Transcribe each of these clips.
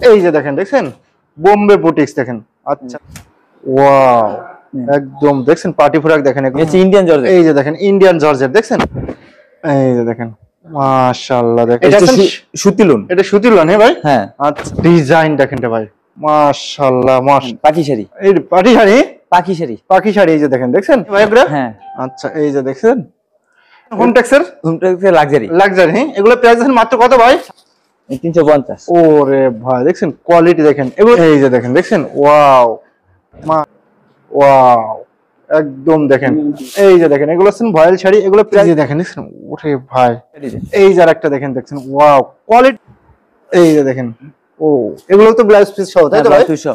এই যে দেখেন দেখছেন বোম্বে বুটিক্স দেখেন। আচ্ছা ওয়াও একদম দেখছেন পার্টি ফ্রক দেখেন এগুলো ইন্ডিয়ান জর্জেট। এই যে দেখেন ইন্ডিয়ান জর্জেট দেখছেন এই যে দেখেন মাশাআল্লাহ দেখেন এটা সুতিলুন। এটা সুতিলুন হ্যাঁ ভাই হ্যাঁ আচ্ছা ডিজাইন দেখেন রে ভাই মাশাআল্লাহ পাখি শাড়ি এই পার্টি শাড়ি পাখি শাড়ি এই যে দেখেন দেখছেন ভাই এগুলো হ্যাঁ আচ্ছা এই যে দেখছেন হোম টেক্সের লাক্সারি এগুলো প্রাইস দেখেন মাত্র কত ভাই 350। ওরে ভাই দেখছেন কোয়ালিটি দেখেন এগুলো এই যে দেখেন দেখছেন ওয়াও ওয়াও একদম দেখেন এই যে দেখেন এগুলো হচ্ছেন ভয়েল শাড়ি এগুলো প্রাইস দেখেন দেখছেন ওরে ভাই এই যার একটা দেখেন দেখছেন ওয়াও কোয়ালিটি এই যে দেখেন ও এগুলো তো ব্লাউজ পিস সহ তাই তো ভাই 200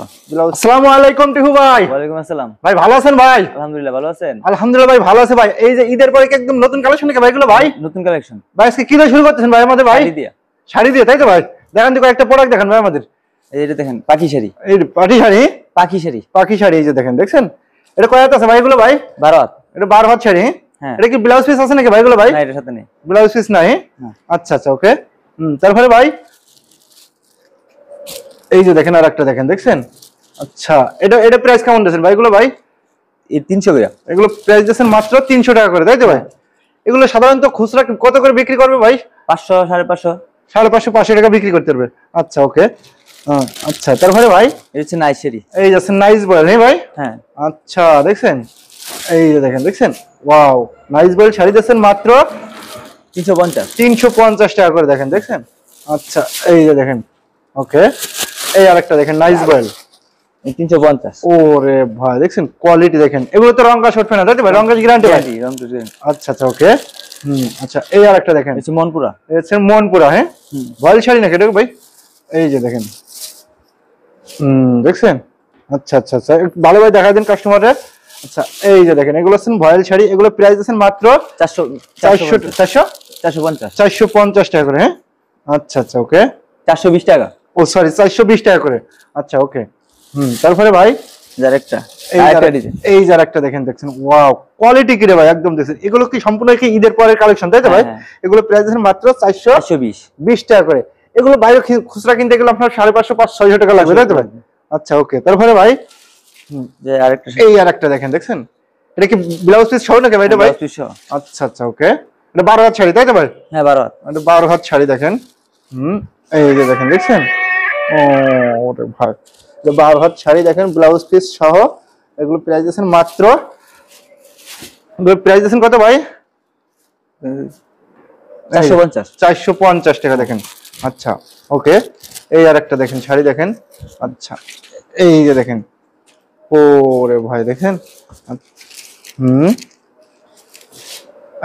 আসসালামু আলাইকুম টিহু ভাই ওয়ালাইকুম আসসালাম ভাই ভালো আছেন ভাই আলহামদুলিল্লাহ ভালো আছেন আলহামদুলিল্লাহ ভাই ভালো আছে ভাই এই যে ঈদের পরে কি একদম নতুন কালেকশন নাকি ভাই এগুলো ভাই নতুন কালেকশন ভাই আজকে কি দিয়ে শুরু করতেছেন ভাই আমাদের ভাই শাড়ি দিয়ে তাই তো ভাই দেখেন তো একটা প্রোডাক্ট দেখেন ভাই আমাদের এই যে দেখেন পাখি শাড়ি এই পাখি শাড়ি এই যে দেখেন দেখছেন এটা কয় হাত আছে ভাই এগুলো ভাই 12 হাত এটা 12 হাত শাড়ি হ্যাঁ এটা কি ব্লাউজ পিস আছে নাকি ভাই এগুলো ভাই না এর সাথে নেই ব্লাউজ পিস নাই আচ্ছা আচ্ছা ওকে তারপরে ভাই এই যে দেখেন আরেকটা দেখেন দেখছেন আচ্ছা এটা প্রাইস কেমন দিয়েছেন ভাই এগুলো ভাই এই 300 করে এগুলো প্রাইস দিয়েছেন মাত্র 300 টাকা করে তাই তো ভাই এগুলো সাধারণত খুচরা কত করে বিক্রি করবে ভাই 500 550 550 টাকা বিক্রি করতে পারবে আচ্ছা ওকে আচ্ছা তারপরে ভাই এই হচ্ছে নাইস শাড়ি এই যাচ্ছে নাইস বয়েল হ্যাঁ ভাই হ্যাঁ আচ্ছা দেখছেন এই যে দেখেন দেখছেন ওয়াও নাইস বয়েল শাড়ি দিয়েছেন মাত্র 350 টাকা করে দেখেন দেখছেন আচ্ছা এই যে দেখেন ওকে এই আরেকটা দেখেন নাইস বয়েল 350 ওরে ভাই দেখছেন কোয়ালিটি দেখেন এগুলো তো রংকা শর্ট ফেনা তাই তো ভাই রংকা গ্যারান্টি ভাই আচ্ছা আচ্ছা ওকে আচ্ছা এই আরেকটা দেখেন এটা মনপুরা মনপুরা হ্যাঁ বয়েল শাড়ি নাকি এটা ভাই এই যে দেখেন দেখছেন আচ্ছা আচ্ছা আচ্ছা ভালো ভাই দেখা দেন কাস্টমাররা আচ্ছা এই যে দেখেন এগুলো হচ্ছেন ভয়েল শাড়ি এগুলো প্রাইস আছেন মাত্র 450 টাকা করে হ্যাঁ আচ্ছা আচ্ছা ওকে 420 টাকা ও সরি 420 টাকা করে আচ্ছা ওকে তারপরে ভাই এই যার একটা দেখেন দেখছেন ওয়াও কোয়ালিটি কি রে ভাই একদম দেখছেন এগুলো কি সম্পূর্ণ কি ঈদের পরের কালেকশন তাই তো ভাই এগুলো প্রাইস আছেন মাত্র 420 টাকা করে এগুলো বাইরে খুচরা কিনতে গেলে আপনার 550 600 টাকা লাগবে তাই তো ভাই আচ্ছা ওকে তারপরে ভাই আরেকটা দেখেন দেখছেন এটা কি ব্লাউজ পিস সহ নাকি ভাই এটা ভাই আচ্ছা আচ্ছা ওকে এটা 12 হাত শাড়ি তাই তো ভাই হ্যাঁ 12 হাত এটা 12 হাত শাড়ি দেখেন এই যে দেখেন দেখছেন ওরে ভাই এটা 12 হাত শাড়ি দেখেন ব্লাউজ পিস সহ এগুলো প্রাইস দিয়েছেন মাত্র প্রাইস দিয়েছেন কত ভাই 450 টাকা দেখেন আচ্ছা ওকে এই আরেকটা দেখেন শাড়ি দেখেন আচ্ছা এই যে দেখেন ওরে ভাই দেখেন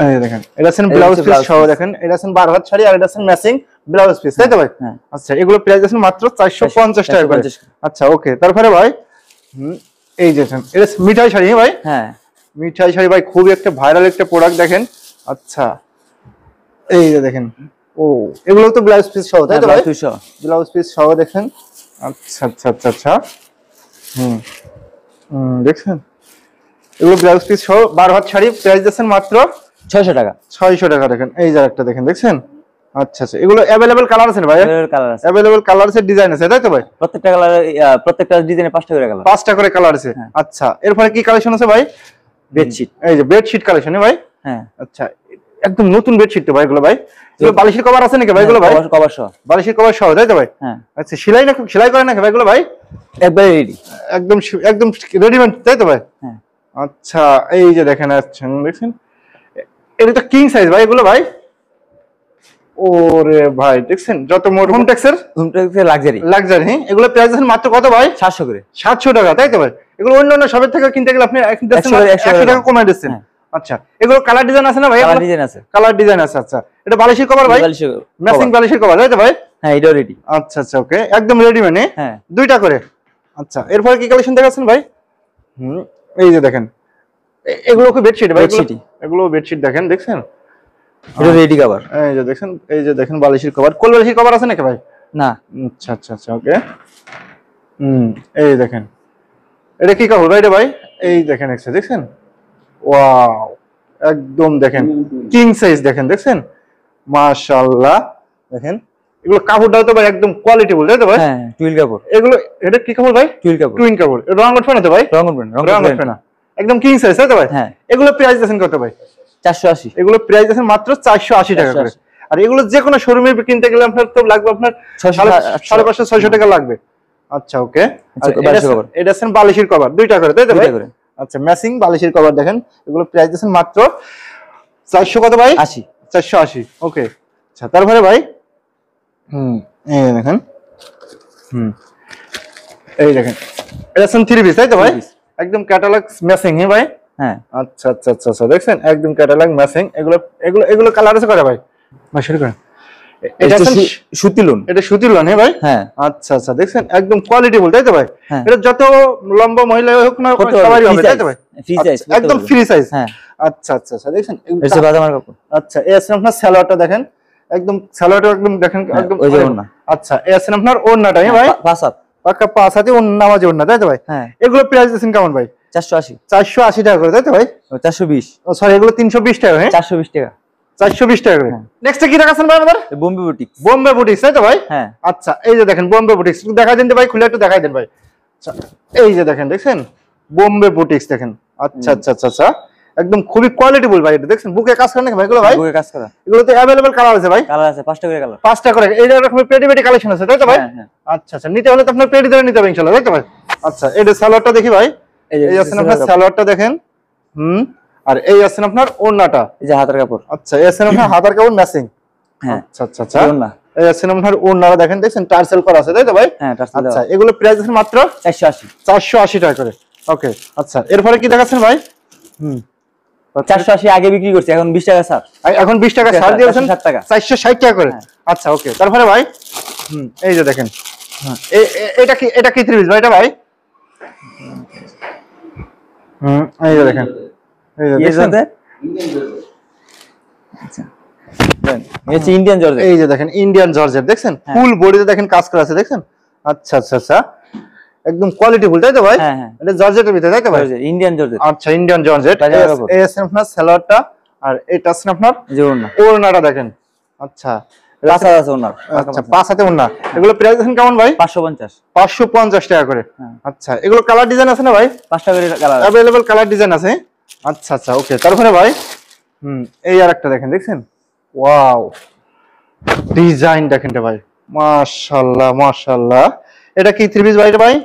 এই দেখেন এটা আছেন ব্লাউজ পিস সহ দেখেন এটা আছেন 12 হাত শাড়ি আর এটা আছেন ম্যাচিং ব্লাউজ পিস তাই তো ভাই আচ্ছা এগুলো প্রাইস আছেন মাত্র 450 টাকা করে আচ্ছা ওকে তারপরে ভাই এই যে দেখেন এটা মিঠাই শাড়ি ভাই হ্যাঁ মিঠাই শাড়ি ভাই খুবই একটা ভাইরাল একটা প্রোডাক্ট দেখেন আচ্ছা এই যে দেখেন ও এগুলো তো ব্লাউজ পিস সহ তাই তো ভাই ব্লাউজ পিস সহ দেখেন আচ্ছা আচ্ছা আচ্ছা আচ্ছা দেখছেন এগুলো ব্লাউজ পিস সহ 12 হাত শাড়ি প্রাইস দিয়েছেন মাত্র 600 টাকা দেখেন এই যে একটা দেখেন দেখছেন আচ্ছা আচ্ছা এগুলো अवेलेबल কালার আছে ভাই अवेलेबल কালার আছে ডিজাইন আছে তাই তো ভাই প্রত্যেকটা কালার প্রত্যেকটা ডিজাইনে 5টা করে কালার 5টা করে কালার আছে আচ্ছা এরপরে কি কালেকশন আছে ভাই বেডশিট এই যে বেডশিট কালেকশন ভাই হ্যাঁ আচ্ছা একদম নতুন বেডশিট তো ভাই এগুলো ভাই এগুলো বালিশের কভার আছে নাকি ভাই এগুলো ভাই কভার সহ বালিশের কভার সহ তাই তো ভাই হ্যাঁ আচ্ছা সেলাই করে নাকি ভাই এগুলো ভাই একবারে রেডি একদম রেডিমেড তাই তো ভাই হ্যাঁ আচ্ছা এই যে দেখেন আছেন দেখছেন এটা তো কিং সাইজ ভাই এগুলো ভাই ওরে ভাই দেখছেন যত হোম টেক্সের লাক্সারি হ্যাঁ এগুলো প্রাইস আছে মাত্র কত ভাই 700 করে 700 টাকা তাই তো ভাই এগুলো অন্য সবের থেকে কিনতে গেলে আপনি 100 টাকা কমায় দিচ্ছেন আচ্ছা এগুলো কালার ডিজাইন আছে না ভাই কালার ডিজাইন আছে আচ্ছা এটা বালিশের কভার ভাই ম্যাচিং বালিশের কভার তাই তো ভাই হ্যাঁ এটা রেডি আচ্ছা আচ্ছা ওকে একদম রেডি মানে হ্যাঁ দুইটা করে আচ্ছা এরপর কি কালেকশন দেখাচ্ছেন ভাই এই যে দেখেন এগুলো কি বেডশিট ভাই এগুলো বেডশিট দেখেন দেখছেন এটা রেডি কভার এই যে দেখেন বালিশের কভার কোল বালিশের কভার আছে নাকি ভাই না আচ্ছা আচ্ছা আচ্ছা ওকে এই দেখেন এটা কি কভার ভাই ভাই এই দেখেন একটা দেখছেন ওয়াও একদম দেখেন কিং সাইজ দেখেন দেখছেন মাশাআল্লাহ দেখেন এগুলো কাপড়টাও তো ভাই একদম কোয়ালিটি বল, তাই তো ভাই? হ্যাঁ টুইল কাপড়। এগুলো এটা কি কাপড় ভাই? টুইল কাপড়। টুইন কাপড়। এটা রং উঠবে না তো ভাই? রং উঠবে না, রং উঠবে না। একদম কিং সাইজ, তাই তো ভাই? হ্যাঁ। এগুলো প্রাইস দিয়েছেন কত ভাই? 480। এগুলো প্রাইস দিয়েছেন মাত্র 480 টাকা করে। আর এগুলো যে কোনো শোরুমে কিনতে গেলে আপনার তো লাগবে আপনার 550-600 টাকা লাগবে। আচ্ছা ওকে। এটা আছেন বালিশের কভার দুইটা করে, তাই তো ভাই? আচ্ছা ম্যাচিং বালিশের কভার দেখেন, এগুলো প্রাইস দিয়েছেন মাত্র 400 কত ভাই? 80। 480 ওকে। আচ্ছা তারপরে ভাই এই দেখেন এই দেখেন এটা আছেন 3 পিস, তাই তো ভাই? একদম ক্যাটালগ ম্যাচিং। হ্যাঁ ভাই? হ্যাঁ। আচ্ছা আচ্ছা আচ্ছা আচ্ছা দেখছেন একদম ক্যাটালগ ম্যাচিং। এগুলো এগুলো এগুলো কালার আছে কয়টা ভাই? ভাই শুরু করেন। এটা সুতি লোন। এটা সুতি লোন। হ্যাঁ ভাই? হ্যাঁ। আচ্ছা আচ্ছা দেখছেন একদম কোয়ালিটি বল, তাই তো ভাই? এটা যত লম্বা মহিলা হোক না সবারই হবে, তাই তো ভাই? ফ্রি সাইজ, একদম ফ্রি সাইজ। হ্যাঁ। আচ্ছা আচ্ছা আচ্ছা দেখছেন এটা বাদামার কাপড়। আচ্ছা এই আছে আপনার সালোয়ারটা দেখেন, একদম সালোয়ারটা একদম দেখেন একদম ওই যে ওন্না। আচ্ছা এই আছে আপনার ওন্নাটা। হ্যাঁ ভাই? পাঁচ হাত পাকা 5 হাতে ওন্না, নামাজি ওন্না, তাই তো ভাই? হ্যাঁ। এগুলো প্রাইস দিয়েছেন কেমন ভাই? 480। 480 টাকা করে, তাই তো ভাই? 420। ও সরি এগুলো 320 টাকা। হ্যাঁ 420 টাকা। 420 টাকা করে। নেক্সট কি দেখাছেন ভাই আমাদের? বোম্বে বুটিক। বোম্বে বুটিক্স, তাই তো ভাই? হ্যাঁ। আচ্ছা এই যে দেখেন বোম্বে বুটিক্স, একটু দেখাই দেন ভাই, খুলে একটু দেখাই দেন ভাই। আচ্ছা এই যে দেখেন, দেখছেন বোম্বে বুটিক্স দেখেন। আচ্ছা আচ্ছা আচ্ছা আচ্ছা একদম খুবই কোয়ালিটিফুল ভাই। এটা দেখছেন বুকে কাজ করা নাকি ভাই এগুলো ভাই? বুকে কাজ করা। এগুলো তো अवेलेबल কালার আছে ভাই? কালার আছে 5টা করে কালার। 5টা করে। এই রকমের পেটি পেটি কালেকশন আছে, তাই তো ভাই? হ্যাঁ। আচ্ছা আচ্ছা নিতে হলে তো আপনার পেটি ধরে নিতে হবে ইনশাআল্লাহ, তাই তো ভাই? আচ্ছা এই যে সালোয়ারটা দেখি ভাই। এই আছেন আপনার সালোয়ারটা দেখেন। আর এই আছেন আপনার ওড়নাটা, এই যে হাতের কাপড়। আচ্ছা এই আছেন আপনার হাতার কাপড় ম্যাচিং। হ্যাঁ। আচ্ছা আচ্ছা আচ্ছা ওড়না। এই আছেন আপনার ওড়নাটা দেখেন, দেখছেন টার্সেল করা আছে, তাই তো ভাই? হ্যাঁ টার্সেল। আচ্ছা এগুলো প্রাইস আছে মাত্র 480। 480 টাকা করে। ওকে আচ্ছা এরপরে কি দেখাচ্ছেন ভাই? 480 আগে বিক্রি করছি, এখন 20 টাকা ছাড়। এখন 20 টাকা ছাড় দিয়েছেন, 460 টাকা। 460 টাকা করে। আচ্ছা ওকে তারপরে ভাই এই যে দেখেন এটা কি 3 পিস ভাই? এটা ভাই এই যে দেখেন এই যে দেখেন আচ্ছা দেন এই যে ইন্ডিয়ান জর্জেট। এই যে দেখেন ইন্ডিয়ান জর্জেট দেখছেন, ফুল বডিতে দেখেন কাজ করা আছে, দেখছেন? আচ্ছা আচ্ছা আচ্ছা একদম কোয়ালিটিফুল, তাই তো ভাই? হ্যাঁ হ্যাঁ এটা জর্জেটের ভিতরে, তাই তো ভাই? Indian georgette. আচ্ছা ইন্ডিয়ান জর্জেট। এই আছে আপনার সালোয়ারটা, আর এটা আছে আপনার যে ওড়না। ওড়নাটা দেখেন। আচ্ছা 5 হাত আছে ওড়না। আচ্ছা 5 হাতে ওড়না। এগুলো প্রাইস দেখেন কেমন ভাই? 550। 550 টাকা করে। আচ্ছা এগুলো কালার ডিজাইন আছে না ভাই? 5টা করে কালার अवेलेबल কালার ডিজাইন আছে। আচ্ছা আচ্ছা ওকে তারপরে ভাই এই আরেকটা দেখেন, দেখছেন? ওয়াও ডিজাইন দেখেন ভাই, মাশাআল্লাহ মাশাআল্লাহ। এটা কি 3 পিস ভাই? এটা ভাই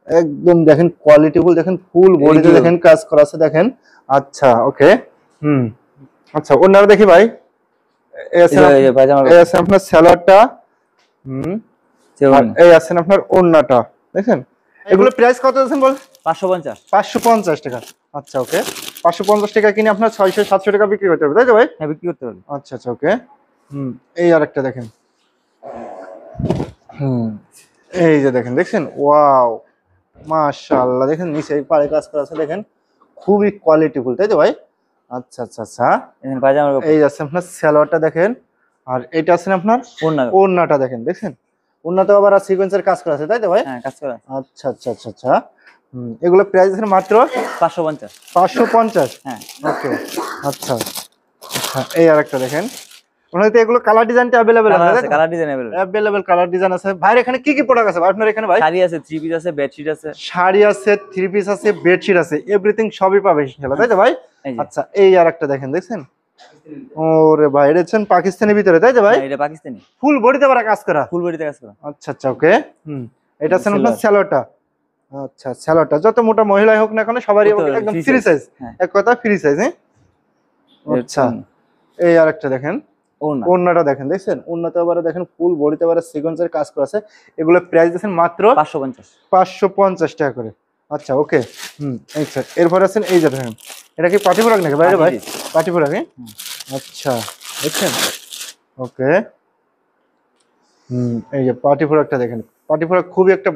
একদম দেখেন কোয়ালিটিফুল, দেখেন ফুল বডিতে দেখেন কাজ করা আছে দেখেন। আচ্ছা ওকে আচ্ছা ওনারা দেখি ভাই। এই আছে আপনার সালোয়ারটা, এই আছে আপনার ওড়নাটা, দেখেন? এগুলো প্রাইস কত দিয়েছেন বল? 550। 550 টাকা। আচ্ছা ওকে 550 টাকা কিনে আপনার 600-700 টাকা বিক্রি করতে হবে, তাই তো ভাই? হ্যাঁ বিক্রি করতে পারবে। আচ্ছা আচ্ছা ওকে এই আরেকটা দেখেন। এই যে দেখেন, দেখছেন? ওয়াও মাশাআল্লাহ দেখেন নিচে পাড়ে কাজ করা আছে দেখেন, খুবই কোয়ালিটিফুল, তাই তো ভাই? আচ্ছা আচ্ছা আচ্ছা এখানে পায়জামার কাপড়। এই আছে আপনার সালোয়ারটা দেখেন, আর এটা আছে আপনার ওড়নাটা দেখেন, দেখছেন? ওড়নাতে আবার সিকোয়েন্সের কাজ করা আছে, তাই তো ভাই? হ্যাঁ কাজ করা। আচ্ছা আচ্ছা আচ্ছা আচ্ছা এগুলো প্রাইস আছে মাত্র 550। 550। হ্যাঁ ওকে আচ্ছা আচ্ছা এই আরেকটা দেখেন, ওনাতে এগুলো কালার ডিজাইনটা अवेलेबल আছে? Colour design available colour design আছে। ভাই এখানে কি কি প্রোডাক্ট আছে ভাই আপনার এখানে? ভাই শাড়ি আছে, 3 পিস আছে, বেডশিট আছে। শাড়ি আছে, 3 পিস আছে, বেডশিট আছে, এভরিথিং সবই পাবে ইনশাআল্লাহ, তাই তো ভাই? আচ্ছা এই আরেকটা দেখেন, দেখছেন? ওরে ভাই এটা হচ্ছে পাকিস্তানের ভিতরে, তাই তো ভাই? এটা পাকিস্তানি, ফুল বডিতে আবার কাজ করা। ফুল বডিতে কাজ করা। আচ্ছা আচ্ছা ওকে এটা আছে আপনার সালোয়ারটা। আচ্ছা সালোয়ারটা যত মোটা মহিলাই হোক না কেন সবারই একদম ফ্রি সাইজ, এক কথা ফ্রি সাইজ। হ্যাঁ আচ্ছা এই আরেকটা দেখেন ওড়নাটা দেখেন, দেখছেন? ওড়নাতে আবার দেখেন ফুল বডিতে আবার সিকোয়েন্সের কাজ করা আছে। এগুলো প্রাইস দিয়েছেন মাত্র 550 টাকা করে। আচ্ছা ওকে আচ্ছা এরপর আছেন এই যে দেখেন, এটা কি পাটি ফ্রক নাকি ভাই? ভাই পাটি ফ্রক। আচ্ছা দেখছেন ওকে এই যে পাটি ফ্রকটা দেখেন, পাটি ফ্রক খুবই একটা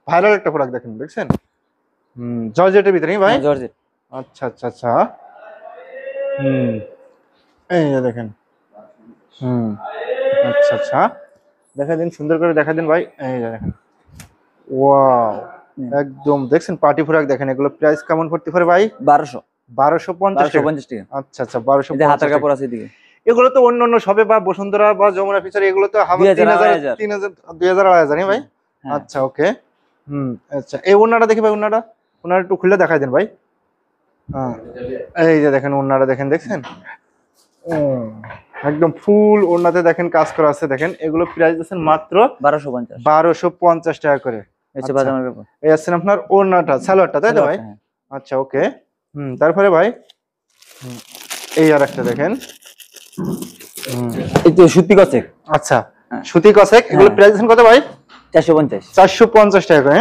ভাইরাল একটা প্রোডাক্ট দেখেন, দেখছেন? জর্জেটের ভিতরে ভাই? জর্জেট। আচ্ছা আচ্ছা আচ্ছা এই যে দেখেন আচ্ছা আচ্ছা দেখা দিন, সুন্দর করে দেখা দিন ভাই। এই যে দেখেন ওয়াও একদম দেখছেন পার্টি ফ্রক দেখেন। এগুলো প্রাইস কেমন পড়তে পারে ভাই? 1250 টাকা। আচ্ছা আচ্ছা 1250 হাতের কাপড় আছে এদিকে। এগুলো তো অন্য অন্য শপে বা বসুন্ধরা বা যমুনা ফিচার এগুলো তো 3000 3000 2000 2500 ভাই। আচ্ছা ওকে। আচ্ছা এই ওন্নাটা দেখি ভাই, ওন্নাটা একটু খুলে দেখাই দেন ভাই। এই যে দেখেন ওন্নাটা দেখেন, দেখছেন একদম ফুল ওন্নাতে দেখেন কাজ করা আছে। দেখেন এগুলো প্রাইস দিচ্ছেন মাত্র 1250 টাকা করে। এই আছেন আপনার ওন্নাটা সালোয়ারটা, তাই তো ভাই? আচ্ছা ওকে। তারপরে ভাই এই আর একটা দেখেন, এই তো সুতি কসেক। আচ্ছা সুতি কসেক, এগুলো প্রাইস দিচ্ছেন কত ভাই? 450 টাকা করে।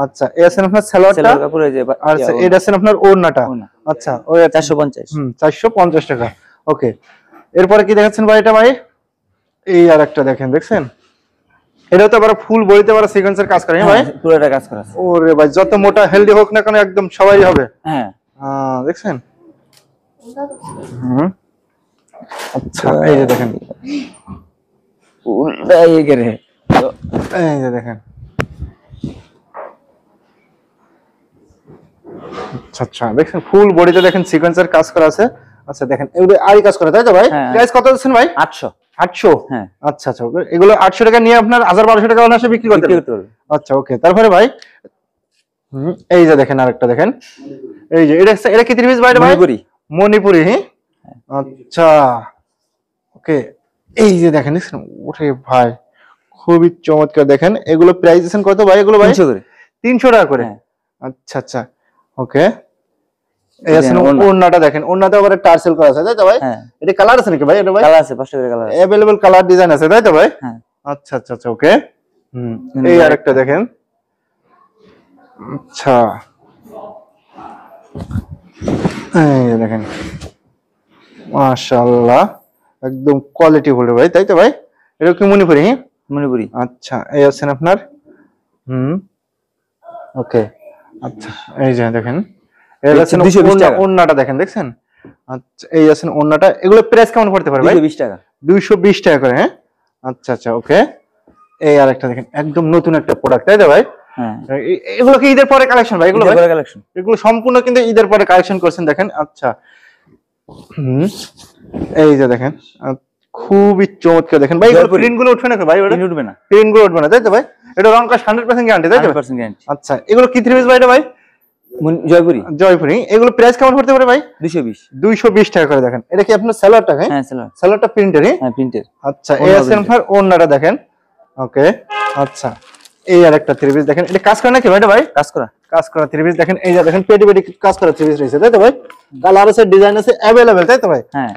আচ্ছা এই আছেন আপনার সালোয়ারটা, আর এটা আছেন আপনার ওড়নাটা। আচ্ছা ওই 450 টাকা। ওকে এরপরে কি দেখাচ্ছেন ভাই? এটা ভাই এই আর একটা দেখেন, দেখছেন এটাও তো আবার ফুল বডিতে আবার সিকোয়েন্সের কাজ করে। হ্যাঁ ভাই পুরোটা কাজ করা আছে। ওরে ভাই যত মোটা হেলদি হোক না কেন একদম সবাই হবে। হ্যাঁ দেখছেন। আচ্ছা এই যে দেখেন, এই যে দেখেন, আচ্ছা দেখেন ফুল বডিতে দেখেন সিকোয়েন্সের কাজ করা আছে। আচ্ছা দেখেন এগুলো আরি কাজ করা, তাই তো ভাই? প্রাইস কত দিচ্ছেন ভাই? 800। হ্যাঁ আচ্ছা আচ্ছা এগুলো 800 টাকা নিয়ে আপনার 1200 টাকা অনায়াসে বিক্রি করতে পারবেন। আচ্ছা ওকে। তারপরে ভাই এই যে দেখেন আরেকটা দেখেন, এই যে এটা কি ত্রিপিস ভাই? মণিপুরি। আচ্ছা ওকে এই যে দেখেন, ওরে ভাই খুবই চমৎকার। দেখেন এগুলো প্রাইস দিচ্ছেন কত ভাই? এগুলো ভাই 300 টাকা করে। আচ্ছা আচ্ছা ওকে। এই আছে ওন্নাটা দেখেন, ওন্নাতে আবার টার্সেল করা আছে, তাই তো ভাই? এটা কালার আছে নাকি ভাই? এটা ভাই কালার আছে, 5টা করে কালার আছে, अवेलेबल কালার ডিজাইন আছে, তাই তো ভাই? আচ্ছা আচ্ছা আচ্ছা ওকে। এই আরেকটা দেখেন। আচ্ছা এই দেখেন মাশাআল্লাহ একদম কোয়ালিটি ফুল ভাই, তাই তো ভাই? এটা কি মণিপুরি? মণিপুরি। আচ্ছা এই আছেন আপনার ওকে। আচ্ছা এই যে দেখেন এর আছেন ওন্নাটা দেখেন, দেখছেন? আচ্ছা এই আছেন ওন্নাটা। এগুলো প্রাইস কেমন পড়তে পারে ভাই? 220 টাকা। 220 টাকা করে। হ্যাঁ আচ্ছা আচ্ছা ওকে। এই আরেকটা দেখেন একদম নতুন একটা প্রোডাক্ট, তাই তো ভাই? হ্যাঁ এগুলো কি ঈদের পরে কালেকশন ভাই? এগুলো পরে কালেকশন, এগুলো সম্পূর্ণ কিন্তু ঈদের পরে কালেকশন করছেন দেখেন। আচ্ছা এই যে দেখেন খুবই চমৎকার। দেখেন ভাই এগুলো প্রিন্ট গুলো উঠবে না ভাই? প্রিন্ট উঠবে না, প্রিন্ট গুলো উঠবে না, তাই তো ভাই? এটা রং কাজ 100% গ্যারান্টি, তাই তো? 100% গ্যারান্টি। আচ্ছা এগুলো কি থ্রি পিস ভাই? এটা ভাই জয়পুরি। এগুলো প্রাইস কেমন পড়তে পারে ভাই? 220 টাকা করে। দেখেন এটা কি আপনার সালোয়ারটা? হ্যাঁ সালোয়ারটা প্রিন্টের। হ্যাঁ প্রিন্টের। আচ্ছা এই আছেন আপনার ওন্নাটা দেখেন ওকে। আচ্ছা এই আরেকটা থ্রি পিস দেখেন, এটা কাজ করা নাকি ভাই? এটা ভাই কাজ করা থ্রি পিস দেখেন। এই যে দেখেন পেটি পেটি কাজ করা থ্রি পিস রয়েছে, তাই তো ভাই? কালার আছে, ডিজাইন আছে, अवेलेबल, তাই তো ভাই? হ্যাঁ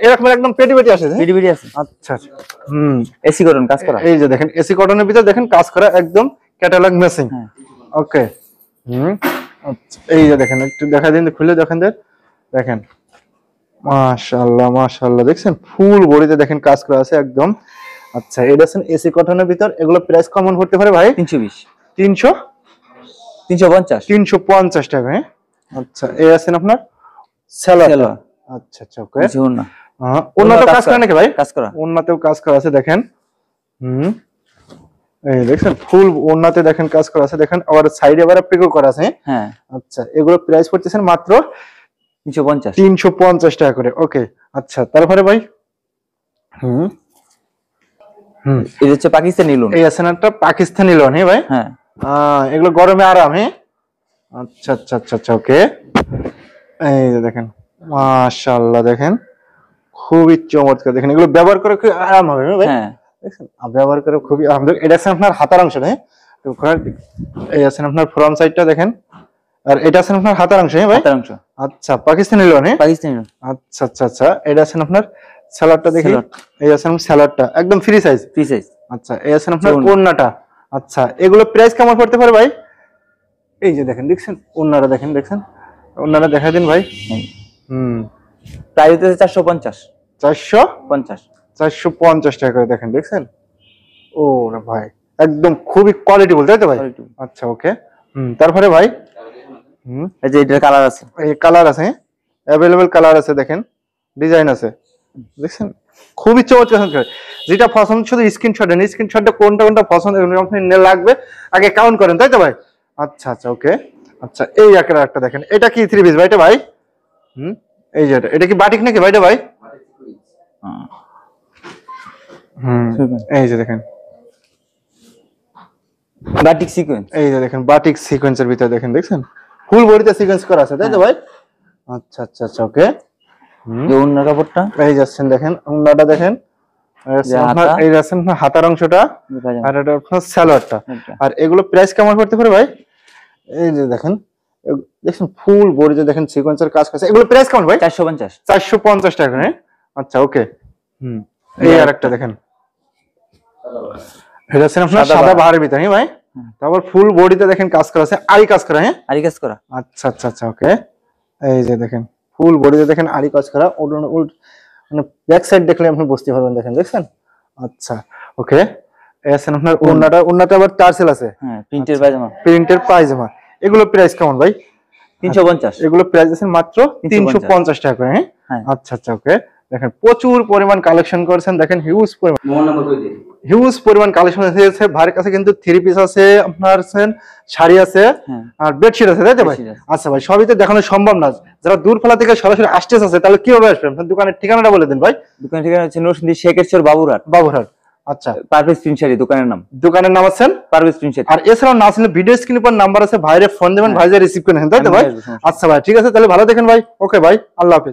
এরকম একদম পেটি পেটি আছে, পেটি পেটি আছে। আচ্ছা আচ্ছা এসি কটন কাজ করা। এই যে দেখেন এসি কটনের ভিতর দেখেন কাজ করা একদম ক্যাটালগ ম্যাচিং। ওকে আচ্ছা এই যে দেখেন একটু দেখা দিন, খুলে দেখেন দেখেন মাশাআল্লাহ মাশাআল্লাহ দেখছেন ফুল বডিতে দেখেন কাজ করা আছে একদম। আচ্ছা এটা আছেন এসি কটনের ভিতর। এগুলো প্রাইস কেমন পড়তে পারে ভাই? 350 টাকা। হ্যাঁ আচ্ছা এই আছেন আপনার সালোয়ার। আচ্ছা আচ্ছা ওকে। ওন্নাতেও কাজ করা নাকি ভাই? কাজ করা, ওন্নাতেও কাজ করা আছে দেখেন। এই দেখেন ফুল ওন্নাতে দেখেন কাজ করা আছে দেখেন, আবার সাইডে আবার পিকো করা আছে। হ্যাঁ আচ্ছা এগুলো প্রাইস পড়তেছেন মাত্র 350 টাকা করে। ওকে আচ্ছা তারপরে ভাই এই হচ্ছে পাকিস্তানি লোন। এই আছে না একটা পাকিস্তানি লোন। হ্যাঁ ভাই হ্যাঁ এগুলো গরমে আরাম। হ্যাঁ আচ্ছা আচ্ছা আচ্ছা আচ্ছা ওকে। এই যে দেখেন মাশাআল্লাহ দেখেন খুবই চমৎকার। দেখেন এগুলো ব্যবহার করে খুব আরাম হবে ভাই। হ্যাঁ দেখেন ব্যবহার করে খুবই আরামদায়ক। এটা আছে আপনার হাতার অংশ। হ্যাঁ এই আছে আপনার ফ্রন্ট সাইডটা দেখেন, আর এটা আছে আপনার হাতার অংশ। হ্যাঁ ভাই হাতার অংশ। আচ্ছা পাকিস্তানি লোন। হ্যাঁ পাকিস্তানি লোন। আচ্ছা আচ্ছা আচ্ছা এটা আছে আপনার সালোয়ারটা দেখি। এই আছে আপনার সালোয়ারটা একদম ফ্রি সাইজ। আচ্ছা এই আছে আপনার ওন্নাটা। আচ্ছা এগুলো প্রাইস কেমন পড়তে পারে ভাই? এই যে দেখেন দেখছেন ওন্নাটা দেখেন, দেখছেন ওন্নাটা দেখা দিন ভাই। প্রাইস হচ্ছে 450 টাকা করে। দেখেন দেখছেন ও না ভাই একদম খুবই কোয়ালিটি বল, তাই তো ভাই? আচ্ছা ওকে তারপরে ভাই এই যে এটার কালার আছে, এই কালার আছে, अवेलेबल কালার আছে, দেখেন ডিজাইন আছে, দেখছেন খুবই চমৎকার। যেটা পছন্দ শুধু স্ক্রিনশট দেন, স্ক্রিনশটটা কোনটা কোনটা পছন্দ আপনি লাগবে আগে কাউন্ট করেন, তাই তো ভাই? আচ্ছা আচ্ছা ওকে। আচ্ছা এই একটা দেখেন, এটা কি থ্রি পিস ভাই? এটা ভাই এই যে এটা কি বাটিক নাকি ভাই? এটা ভাই এই যে দেখেন বাটিক সিকোয়েন্স, এই যে দেখেন বাটিক সিকোয়েন্সের ভিতরে দেখেন, দেখছেন ফুল বডিতে সিকোয়েন্স করা আছে, তাই তো ভাই? আচ্ছা আচ্ছা আচ্ছা, ওকে। যে অন্য কাপড়টা এই যাচ্ছেন দেখেন, ওন্নাটা দেখেন, এই যাচ্ছেন হাতার অংশটা, আর এটা আপনার সালোয়ারটা। আর এগুলো প্রাইস কেমন করতে পারে ভাই? এই যে দেখেন, দেখছেন ফুল বডিতে দেখেন সিকোয়েন্সের কাজ করছে, এগুলো প্রাইস কেমন ভাই? 450, 450 টাকা। হ্যাঁ আচ্ছা, ওকে। এই আরেকটা দেখেন, এটা হচ্ছে আপনার সাদা বাহারের ভিতরে, হ্যাঁ ভাই। তারপর ফুল বডিতে দেখেন কাজ করা আছে, আরি কাজ করা, হ্যাঁ আরি কাজ করা। আচ্ছা আচ্ছা আচ্ছা, ওকে। এই যে দেখেন ফুল বডিতে দেখেন আরি কাজ করা, মানে ব্যাক সাইড দেখলে আপনি বুঝতে পারবেন, দেখেন, দেখছেন? আচ্ছা, ওকে। এই আছেন আপনার ওন্নাটা আবার টার্সেল আছে, হ্যাঁ প্রিন্টের পায়জামা, প্রিন্টের পায়জামা। এগুলো প্রাইস কেমন ভাই? 350, এগুলো প্রাইস আছে মাত্র 350 টাকা করে, হ্যাঁ। আচ্ছা আচ্ছা, ওকে। দেখেন প্রচুর পরিমাণ কালেকশন করেছেন, দেখেন হিউজ পরিমাণ কালেকশন আছে ভাইয়ের কাছে, কিন্তু থ্রি পিস আছে, আপনার শাড়ি আছে, আর বেডশিট আছে, তাই তো ভাই? আচ্ছা ভাই, সবই তো দেখানো সম্ভব না, যারা দূরপাল্লা থেকে সরাসরি আসতে আছে তাহলে কিভাবে আসবেন? আপনার দোকানের ঠিকানাটা বলে দেন ভাই। দোকানের ঠিকানা হচ্ছে নরসিংদী শেখেরচর বাবুরহাট। আচ্ছা, পারভেজ প্রিন্ট শাড়ি দোকানের নাম আছেন পারভেজ প্রিন্ট শাড়ি। আর এছাড়াও না আসলে ভিডিও স্ক্রিনের উপর নাম্বার আছে, ভাইরে ফোন দেবেন, ভাই যা রিসিভ করে নেন, তাই তো ভাই? আচ্ছা ভাই, ঠিক আছে, তাহলে ভালো দেখেন ভাই। ওকে ভাই, আল্লাহ হাফেজ।